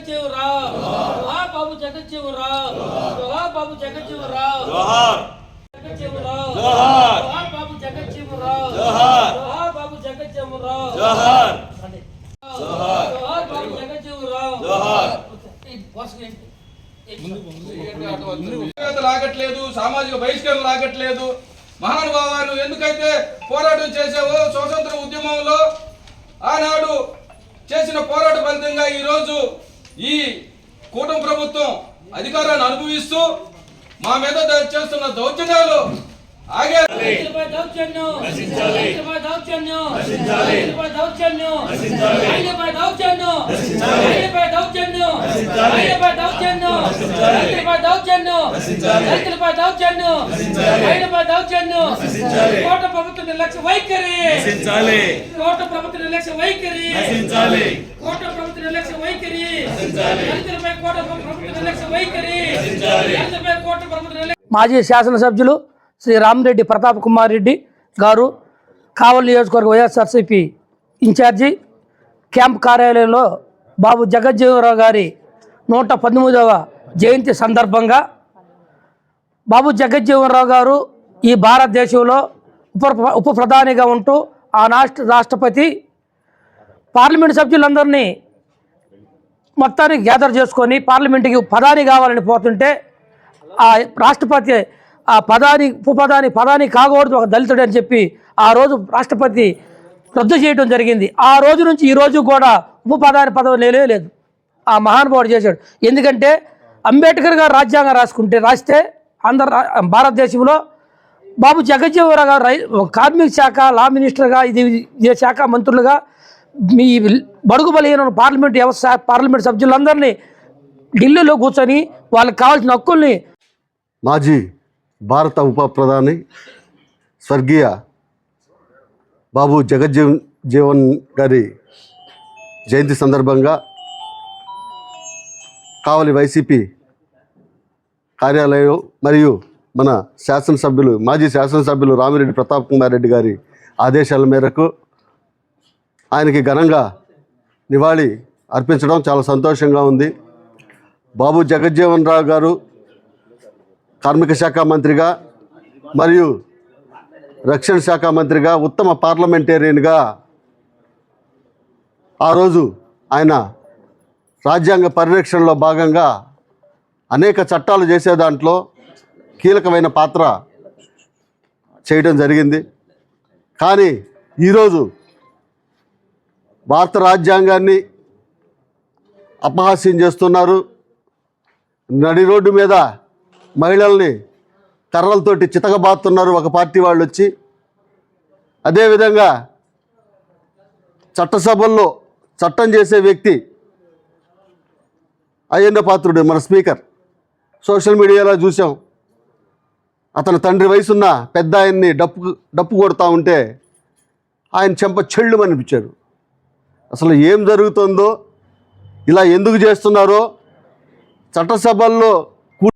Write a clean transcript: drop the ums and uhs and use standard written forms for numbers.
జగజ్జీవరావు జోహార్ బాబు జగజ్జీవరావు జోహార్ బాబు జగజ్జీవరావు జోహార్ జగజ్జీవరావు జోహార్ జోహార్ బాబు జగజ్జీవరావు జోహార్ జోహార్ బాబు జగజ్జీవరావు జోహార్ జోహార్ జోహార్ బాబు జగజ్జీవరావు జోహార్ లాగట్లేదు, సామాజిక బహిష్కరణ లాగట్లేదు. మహానుభావాలు ఎందుకైతే పోరాటం చేసావో స్వతంత్ర ఉద్యమంలో ఆనాడు చేసిన పోరాట ఫలితంగా ఈరోజు ఈ కూటమి ప్రభుత్వం అధికారాన్ని అనుభవిస్తూ మా మీద చేస్తున్న దౌర్జన్యాలు ఆగే కోట ప్రభుత్వ నిర్లక్ష్య వైఖరి కోట ప్రభుత్వ నిర్లక్ష్య వైఖరి కోట ప్రభుత్వ నిర్లక్ష్య వైఖరి దళితులపై కోట ప్రభుత్వ నిర్లక్ష్య వైఖరి దళితులపై కోట ప్రభుత్వ నిర్లక్ష్య. మాజీ శాసనసభ్యులు శ్రీ రామిరెడ్డి ప్రతాప్ కుమార్ రెడ్డి గారు కావలి నియోజకవర్గ వైఎస్ఆర్సీపీ ఇన్ఛార్జి క్యాంప్ కార్యాలయంలో బాబు జగజ్జీవనరావు గారి 119వ జయంతి సందర్భంగా బాబు జగజ్జీవనరావు గారు ఈ భారతదేశంలో ఉప ప్రధానిగా ఉంటూ ఆ రాష్ట్రపతి పార్లమెంటు సభ్యులందరినీ మొత్తాన్ని గ్యాదర్ చేసుకొని పార్లమెంటుకి ప్రధాని కావాలని పోతుంటే ఆ రాష్ట్రపతి ఆ ప్రధాని కాకూడదు ఒక దళితుడు అని చెప్పి ఆ రోజు రాష్ట్రపతి రద్దు చేయడం జరిగింది. ఆ రోజు నుంచి ఈ రోజు కూడా ఉప ప్రధాని పదవి లేదు. ఆ మహానుభావుడు చేశాడు. ఎందుకంటే అంబేద్కర్ గారు రాజ్యాంగం రాస్తే భారతదేశంలో బాబు జగజ్జీవనరావు గారు కార్మిక శాఖ లా మినిస్టర్గా ఇదే శాఖ మంత్రులుగా మీ బడుగు బలహీన పార్లమెంట్ సభ్యులందరినీ ఢిల్లీలో కూర్చొని వాళ్ళకి కావాల్సిన హక్కుల్ని మాజీ భారత ఉప ప్రధాని స్వర్గీయ బాబు జగజ్జీవన్ గారి జయంతి సందర్భంగా కావలి వైసీపీ కార్యాలయం మరియు మన మాజీ శాసనసభ్యులు రామిరెడ్డి ప్రతాప్ కుమార్ రెడ్డి గారి ఆదేశాల మేరకు ఆయనకి ఘనంగా నివాళి అర్పించడం చాలా సంతోషంగా ఉంది. బాబు జగజ్జీవనరావు గారు కార్మిక శాఖ మంత్రిగా మరియు రక్షణ శాఖ మంత్రిగా ఉత్తమ పార్లమెంటేరియన్గా ఆ రోజు ఆయన రాజ్యాంగ పరిరక్షణలో భాగంగా అనేక చట్టాలు చేసే దాంట్లో కీలకమైన పాత్ర చేయడం జరిగింది. కానీ ఈరోజు భారత రాజ్యాంగాన్ని అపహాస్యం చేస్తున్నారు. నడి రోడ్డు మీద మహిళల్ని కర్రలతోటి చితకబాతున్నారు ఒక పార్టీ వాళ్ళు వచ్చి. అదేవిధంగా చట్టసభల్లో చట్టం చేసే వ్యక్తి అయ్యన్న పాత్రుడు మన స్పీకర్ సోషల్ మీడియాలో చూసాం. అతని తండ్రి వయసున్న పెద్ద ఆయన్ని డప్పు కొడతా ఉంటే ఆయన చెంప చెళ్ళు అనిపించాడు. అసలు ఏం జరుగుతుందో, ఇలా ఎందుకు చేస్తున్నారో చట్టసభల్లో